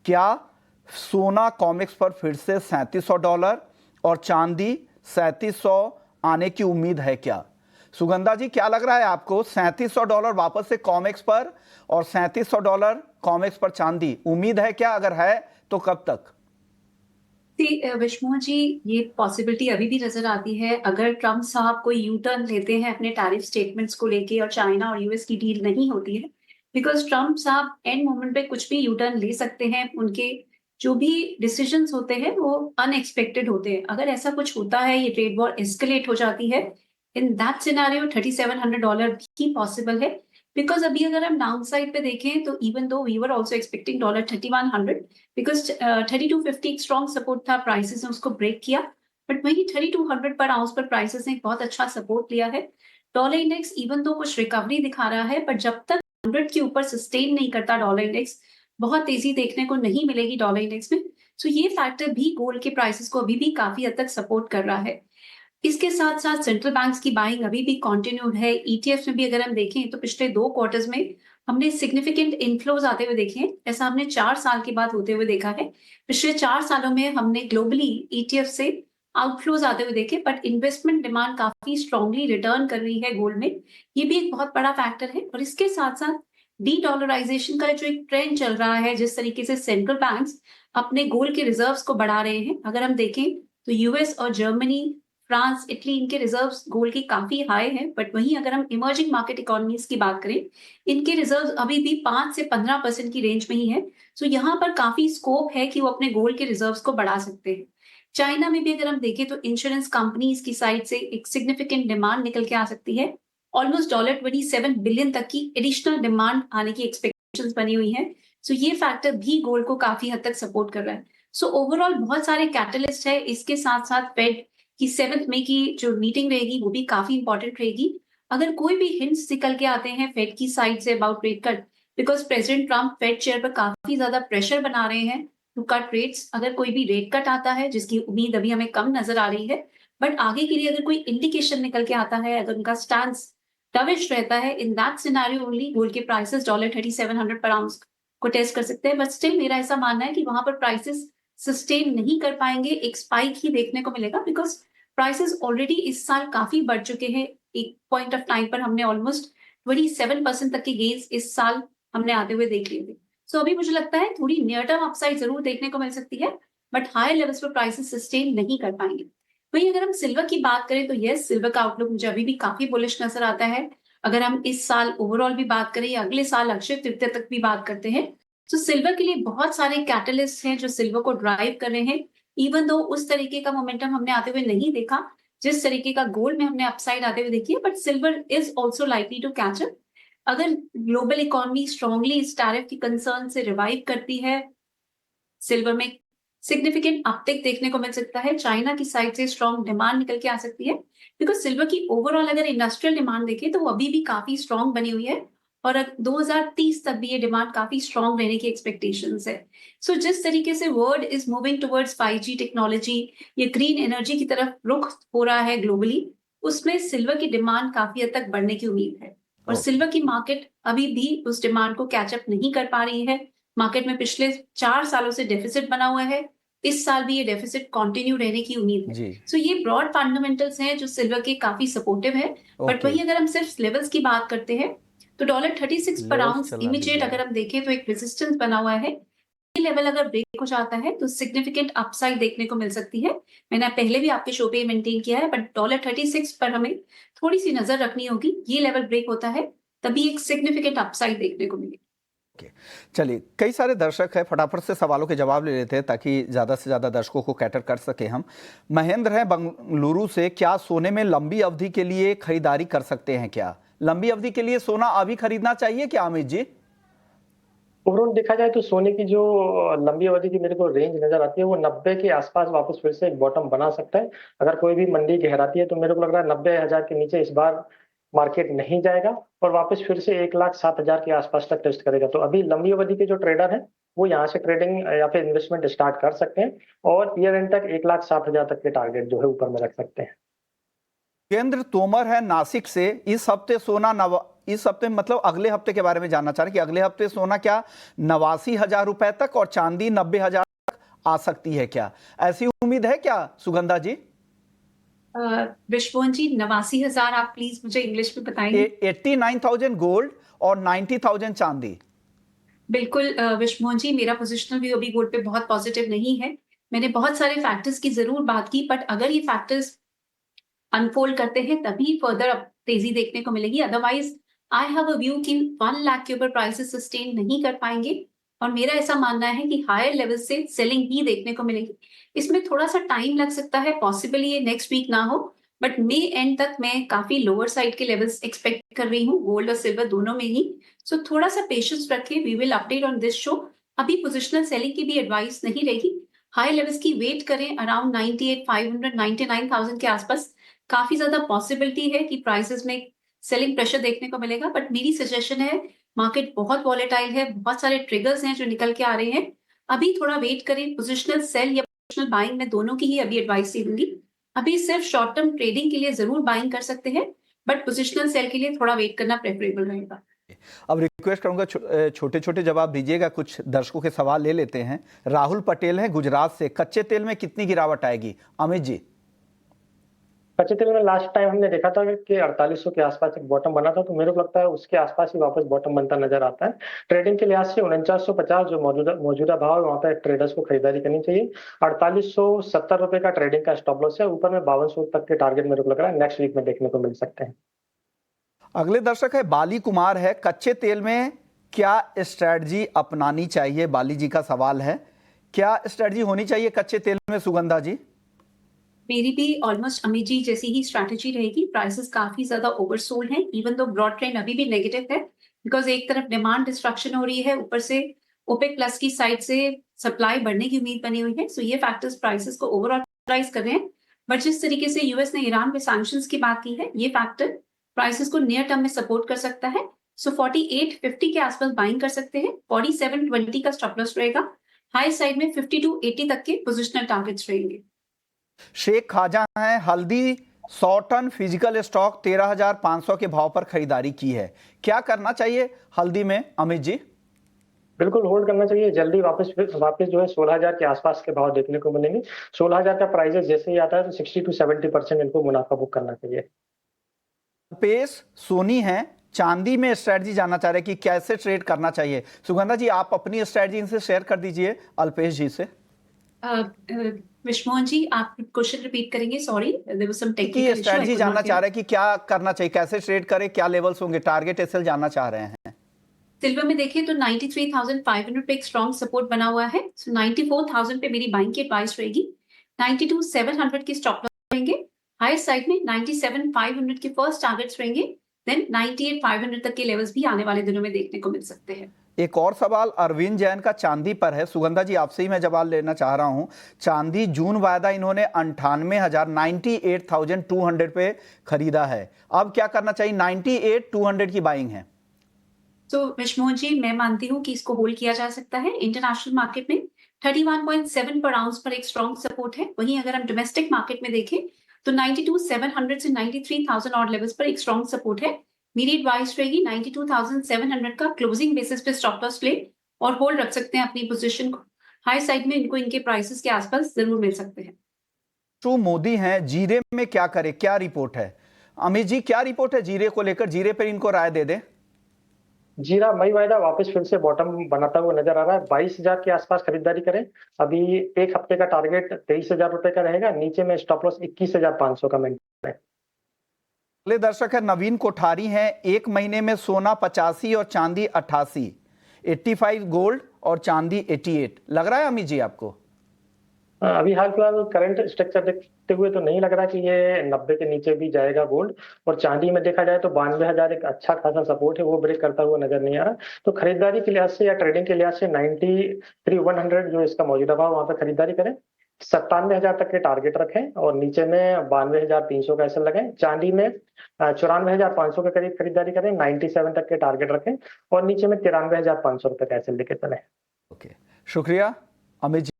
क्या सोना कॉमेक्स पर फिर से $3700 और चांदी 3700 आने की उम्मीद है क्या? सुगंधा जी, क्या लग रहा है आपको? $3700 वापस से कॉमेक्स पर और $3700 कॉमेक्स पर चांदी, उम्मीद है क्या? अगर है तो कब तक? विष्णु जी, ये पॉसिबिलिटी अभी भी नजर आती है। अगर ट्रम्प साहब कोई यू टर्न लेते हैं अपने टैरिफ स्टेटमेंट्स को लेके और चाइना और यूएस की डील नहीं होती है, बिकॉज ट्रम्प साहब एंड मोमेंट पे कुछ भी यू टर्न ले सकते हैं। उनके जो भी डिसीजंस होते हैं वो अनएक्सपेक्टेड होते हैं। अगर ऐसा कुछ होता है, ये ट्रेड वॉर एस्केलेट हो जाती है, इन दैट सिनेरियो $3700 भी पॉसिबल है। बिकॉज अभी अगर हम डाउन साइड पे देखें तो even though we were also expecting $3100, because 3250 एक स्ट्रॉन्ग सपोर्ट था, प्राइसेस ने उसको ब्रेक किया, बट वही 3200 पर आउंस पर प्राइसेस ने बहुत अच्छा सपोर्ट लिया है। डॉलर इंडेक्स इवन दो कुछ रिकवरी दिखा रहा है, बट जब तक 100 के ऊपर सस्टेन नहीं करता डॉलर इंडेक्स, बहुत तेजी देखने को नहीं मिलेगी डॉलर इंडेक्स में। सो ये फैक्टर भी गोल्ड के प्राइसेस को अभी भी काफी हद तक सपोर्ट कर रहा है। इसके साथ साथ सेंट्रल बैंक्स की बाइंग अभी भी कंटिन्यूड है। ईटीएफ में भी अगर हम देखें तो पिछले 2 क्वार्टर्स में हमने सिग्निफिकेंट इनफ्लोज आते हुए देखे हैं। ऐसा हमने 4 साल के बाद होते हुए देखा है। पिछले 4 सालों में हमने ग्लोबली ईटीएफ से आउटफ्लोज आते हुए देखे, बट इन्वेस्टमेंट डिमांड काफी स्ट्रांगली रिटर्न कर रही है गोल्ड में। ये भी एक बहुत बड़ा फैक्टर है। और इसके साथ साथ डी डॉलराइजेशन का जो एक ट्रेंड चल रहा है, जिस तरीके से सेंट्रल बैंक्स अपने गोल्ड के रिजर्व्स को बढ़ा रहे हैं, अगर हम देखें तो यूएस और जर्मनी, फ्रांस, इटली, इनके रिजर्व्स गोल्ड के काफी हाई हैं। बट वहीं अगर हम इमर्जिंग मार्केट इकोनॉमीज की बात करें, इनके रिजर्व्स अभी भी 5 से 15% की रेंज में ही है। सो यहाँ पर काफी स्कोप है कि वो अपने गोल्ड के रिजर्व्स को बढ़ा सकते हैं। चाइना में भी अगर हम देखें तो इंश्योरेंस कंपनीज की साइड से एक सिग्निफिकेंट डिमांड निकल के आ सकती है। ऑलमोस्ट $27 बिलियन तक की एडिशनल डिमांड आने की एक्सपेक्टेशंस बनी हुई है। सो ये फैक्टर भी गोल्ड को काफी हद तक सपोर्ट कर रहा है। सो ओवरऑल बहुत सारे कैटलिस्ट है। इसके साथ साथ फेड कि 7 मई की जो मीटिंग रहेगी वो भी काफी इंपॉर्टेंट रहेगी। अगर कोई भी हिंट्स निकल के आते हैं फेड की side say about rate cut, because president Trump Fed chair पर काफी ज्यादा प्रेशर बना रहे हैं टू कट रेट्स। अगर कोई भी रेट कट आता है, जिसकी उम्मीद अभी हमें कम नजर आ रही है, बट आगे के लिए अगर कोई इंडिकेशन निकल के आता है, अगर उनका स्टांस डविश रहता है, in that scenario only gold के प्राइसेस $3700 पर आउंस को टेस्ट कर सकते हैं। बट स्टिल मेरा ऐसा मानना है कि वहां पर प्राइसेस सस्टेन नहीं कर पाएंगे, एक स्पाइक ही देखने को मिलेगा। बिकॉज प्राइसेस ऑलरेडी इस साल काफी बढ़ चुके हैं। एक पॉइंट ऑफ टाइम पर हमने ऑलमोस्ट 27% तक के गेन्स इस साल हमने आते हुए देख लिए थे। सो अभी मुझे लगता है थोड़ी नियर टर्म अपसाइड जरूर देखने को मिल सकती है, बट हायर लेवल्स पर प्राइसेस सस्टेन नहीं कर पाएंगे। वहीं अगर हम सिल्वर की बात करें तो यस, सिल्वर का आउटलुक मुझे अभी भी काफी बुलिश नजर आता है। अगर हम इस साल ओवरऑल भी बात करें या अगले साल अक्षय तृतीया तक भी बात करते हैं, तो सिल्वर के लिए बहुत सारे कैटलिस्ट हैं जो सिल्वर को ड्राइव कर रहे हैं। इवन दो उस तरीके का मोमेंटम हमने आते हुए नहीं देखा जिस तरीके का गोल्ड में हमने अपसाइड आते हुए देखी है, but silver is also likely to catch up. अगर ग्लोबल इकोनॉमी स्ट्रांगली इस टैरिफ की कंसर्न से रिवाइव करती है, सिल्वर में सिग्निफिकेंट अपटिक देखने को मिल सकता है। चाइना की साइड से स्ट्रॉन्ग डिमांड निकल के आ सकती है, बिकॉज सिल्वर की ओवरऑल अगर इंडस्ट्रियल डिमांड देखें तो वो अभी भी काफी स्ट्रॉन्ग बनी हुई है, और 2030 तक भी ये डिमांड काफी स्ट्रॉन्ग रहने की एक्सपेक्टेशंस है। सो जिस तरीके से world is moving towards 5G technology, ये ग्रीन एनर्जी की तरफ रुख हो रहा है ग्लोबली, उसमें सिल्वर की डिमांड काफी हद तक बढ़ने की उम्मीद है। और सिल्वर की मार्केट अभी भी उस डिमांड को कैचअप नहीं कर पा रही है। मार्केट में पिछले 4 सालों से डेफिसिट बना हुआ है। इस साल भी ये डेफिसिट कंटिन्यू रहने की उम्मीद है। जी। सो ये ब्रॉड फंडामेंटल्स हैं जो सिल्वर के काफी सपोर्टिव है। बट वही अगर हम सिर्फ लेवल्स की बात करते हैं तो $36 पर लेवल्स आउंस चला इमीडिएट दीजिए। अगर हम देखें तो एक रेजिस्टेंस बना हुआ है। ये लेवल अगर ब्रेक हो जाता है तो सिग्निफिकेंट अपसाइड देखने को मिल सकती है। मैंने पहले भी आपके शो पे मेंटेन किया है, बट $36 पर हमें थोड़ी सी नजर रखनी होगी। ये लेवल ब्रेक होता है तभी एक सिग्निफिकेंट अपसाइड देखने को मिलेगी। चलिए, कई सारे दर्शक हैं, फटाफट से सवालों के जवाब ले लेते हैं ताकि ज़्यादा से ज़्यादा दर्शकों को कैटर कर सके हम। महेंद्र है बंगलुरु से, क्या सोने में लंबी अवधि के लिए खरीदारी कर सकते हैं? क्या लंबी अवधि के लिए सोना अभी खरीदना चाहिए क्या अमित जी? ओवरऑल देखा जाए तो सोने की जो लंबी अवधि की मेरे को रेंज नजर आती है वो 90 के आसपास वापस फिर से एक बॉटम बना सकता है। अगर कोई भी मंदी गहराती है तो मेरे को लग रहा है 90,000 के नीचे इस बार मार्केट नहीं जाएगा और वापस फिर से 1,07,000 के आसपास तक टेस्ट करेगा। तो अभी लंबी अवधि के जो ट्रेडर हैं वो यहाँ से ट्रेडिंग या फिर इन्वेस्टमेंट स्टार्ट कर सकते हैं और ईयर एंड तक 1,07,000 तक के टारगेट जो है ऊपर में रख सकते हैं। केंद्र तोमर है नासिक से, इस हफ्ते सोना इस हफ्ते मतलब अगले हफ्ते के बारे में जानना चाह रहे हैं कि अगले हफ्ते सोना क्या 89,000 रुपए तक और चांदी 90,000 तक आ सकती है क्या? ऐसी उम्मीद है क्या सुगंधा जी? विश्वमोहन जी 89,000 आप प्लीज मुझे इंग्लिश में बताएंगे। 89,000 गोल्ड और 90,000 चांदी। बिल्कुल विश्वमोहन जी, मेरा पोजिशनल व्यू अभी गोल्ड पे बहुत पॉजिटिव नहीं है। मैंने बहुत सारे फैक्टर्स की जरूर बात की, बट अगर ये फैक्टर्स अनफोल्ड करते हैं तभी फर्दर अब तेजी देखने को मिलेगी। Otherwise I have a view कि 1 लाख के ऊपर प्राइसेस सस्टेन नहीं कर पाएंगे और मेरा ऐसा मानना है कि हायर लेवल से सेलिंग ही देखने को मिलेगी। इसमें थोड़ा सा टाइम लग सकता है, पॉसिबली ये नेक्स्ट वीक ना हो, बट मे एंड तक मैं काफी लोअर साइड के लेवल्स एक्सपेक्ट कर रही हूँ गोल्ड और सिल्वर दोनों में ही। सो थोड़ा सा पेशेंस रखें, we will update on this show. अभी पोजिशनल सेलिंग की भी एडवाइस नहीं रहेगी, हाई लेवल्स की वेट करें अराउंड 98,500 99,000 के आसपास। काफी ज्यादा पॉसिबिलिटी है कि प्राइसेस में सेलिंग प्रेशर देखने को मिलेगा, बट मेरी सजेशन है मार्केट बहुत वॉलेटाइल है, बहुत सारे ट्रिगर्स हैं जो निकल के आ रहे हैं। अभी थोड़ा वेट करें, पोजिशनल सेल या पोजिशनल बाइंग में दोनों की ही अभी एडवाइस दूंगी। अभी सिर्फ शॉर्ट टर्म ट्रेडिंग के लिए जरूर बाइंग कर सकते हैं, बट पोजिशनल सेल के लिए थोड़ा वेट करना प्रेफरेबल रहेगा। अब रिक्वेस्ट करूंगा छोटे छोटे जवाब दीजिएगा, कुछ दर्शकों के सवाल ले लेते हैं। राहुल पटेल हैं गुजरात से, कच्चे तेल में कितनी गिरावट आएगी? अमित जी। कच्चे तेल में लास्ट टाइम हमने देखा था कि 4800 के आसपास एक बॉटम बना था, तो मेरे को लगता है उसके आसपास ही वापस बॉटम बनता नजर आता है। ट्रेडिंग के लिहाज से 4950 जो मौजूदा भाव है वहां पे ट्रेडर्स को खरीदारी करनी चाहिए। 4870 रुपए का ट्रेडिंग का स्टॉप लॉस है, ऊपर में 5200 तक के टारगेट मेरे को लग रहा है नेक्स्ट वीक में देखने को मिल सकते हैं। अगले दर्शक है बाली कुमार है, कच्चे तेल में क्या स्ट्रेटजी अपनानी चाहिए? बाली जी का सवाल है, क्या स्ट्रेटजी होनी चाहिए कच्चे तेल में सुगंधा जी? मेरी भी ऑलमोस्ट अमित जी जैसी ही स्ट्रैटेजी रहेगी। प्राइसेस काफी ज्यादा ओवरसोल्ड हैं, इवन दो ब्रॉड ट्रेंड अभी भी नेगेटिव है, बिकॉज एक तरफ डिमांड डिस्ट्रक्शन हो रही है, ऊपर से ओपेक प्लस की साइड से सप्लाई बढ़ने की उम्मीद बनी हुई है। सो ये फैक्टर्स प्राइसेस को ओवरऑल राइज कर रहे हैं, बट जिस तरीके से यूएस ने ईरान पे सैंक्शंस की बात की है, ये फैक्टर प्राइसेस को नियर टर्म में सपोर्ट कर सकता है। सो 4850 के आसपास बाइंग कर सकते हैं, 4720 का स्टॉप लॉस रहेगा, हाई साइड में 5280 तक के पोजिशनल टारगेट्स रहेंगे। शेख खाजा है, हल्दी 100 टन फिजिकल स्टॉक 13,500 के भाव पर खरीदारी की है, क्या करना चाहिए हल्दी में अमित जी? बिल्कुल होल्ड करना चाहिए, जल्दी वापस जो है 16,000 के आसपास के भाव देखने को मिलेंगे। 16,000 का प्राइजेस जैसे ही आता है तो 60 to 70% इनको मुनाफा बुक करना चाहिए। अल्पेश सोनी है, चांदी में स्ट्रेटजी जानना चाह रहे हैं कि कैसे ट्रेड करना चाहिए। सुगंधा जी आप अपनी स्ट्रेटजी इनसे शेयर कर दीजिए अल्पेश जी से। विश्वमोहन जी आप क्वेश्चन रिपीट करेंगे, सॉरी देयर वाज सम की टेक्निकल इशू। स्ट्रेटजी जानना चाह रहे हैं कि क्या करना चाहिए, कैसे ट्रेड करें, क्या लेवल्स होंगे, टारगेट एसएल जानना चाह रहे हैं। सिल्वर में देखें तो 93,500 पे एक स्ट्रॉन्ग सपोर्ट बना हुआ है, सो 94,000 पे मेरी बाइंग की एडवाइस रहेगी। 92,700 की स्टॉप लॉस रहेंगे, हाई साइड में 97,500 के फर्स्ट टारगेट्स रहेंगे, देन 98,500 तक के लेवल्स भी आने वाले दिनों में देखने को मिल सकते हैं। एक और सवाल अरविंद जैन का चांदी पर है, सुगंधा जी आपसे ही मैं जवाब लेना चाह रहा हूं। चांदी जून वायदा इन्होंने 98,200 पे खरीदा है, अब क्या करना चाहिए? 98,200 की बाइंग है। तो विश्वमोहन जी मैं मानती हूँ कि इसको होल्ड किया जा सकता है। इंटरनेशनल मार्केट में 31.7 पर आउंस पर एक स्ट्रॉन्ग सपोर्ट है, वहीं अगर हम डोमेस्टिक मार्केट में देखें तो 92,700 से 93,000 ऑड लेवल्स पर एक स्ट्रॉन्ग सपोर्ट है। मेरी एडवाइस रहेगी 92,700 का क्लोजिंग बेसिस पे स्टॉप लॉस ले और होल्ड रख सकते हैं अपनी पोजीशन को। हाई साइड में इनको इनके प्राइसेस के आसपास जरूर मिल सकते हैं। तो मोदी हैं, जीरे में क्या करे, क्या रिपोर्ट है? अमित जी क्या रिपोर्ट है जीरे को लेकर, जीरे पर इनको राय दे दें। जीरा मई वायदा वापस फिर से बॉटम बनाता हुआ नजर आ रहा है, 22,000 के आसपास खरीदारी करें। अभी एक हफ्ते का टारगेट 23,000 रुपए का रहेगा, नीचे में स्टॉप लॉस 21,500 का मेंटेन है। अगले दर्शक है नवीन कोठारी हैं, एक महीने में सोना 85 और चांदी 88, 85 गोल्ड और चांदी 88, लग रहा है अमित जी आपको? अभी हाल फिलहाल करंट स्ट्रक्चर देखते हुए तो नहीं लग रहा कि ये 90 के नीचे भी जाएगा गोल्ड। और चांदी में देखा जाए तो 92,000 एक अच्छा खासा सपोर्ट है, वो ब्रेक करता हुआ नजर नहीं आ रहा। तो खरीदारी के लिहाज से या ट्रेडिंग के लिहाज से 93,100 जो इसका मौजूदा भाव वहां पर खरीदारी करें। 97,000 तक के टारगेट रखें और नीचे में 92,300 का ऐसा लगाएं। चांदी में 94,500 के करीब खरीदारी करें, 97 तक के टारगेट रखें और नीचे में 93,500 रुपए का ऐसे लेके चले। ओके, शुक्रिया अमित जी।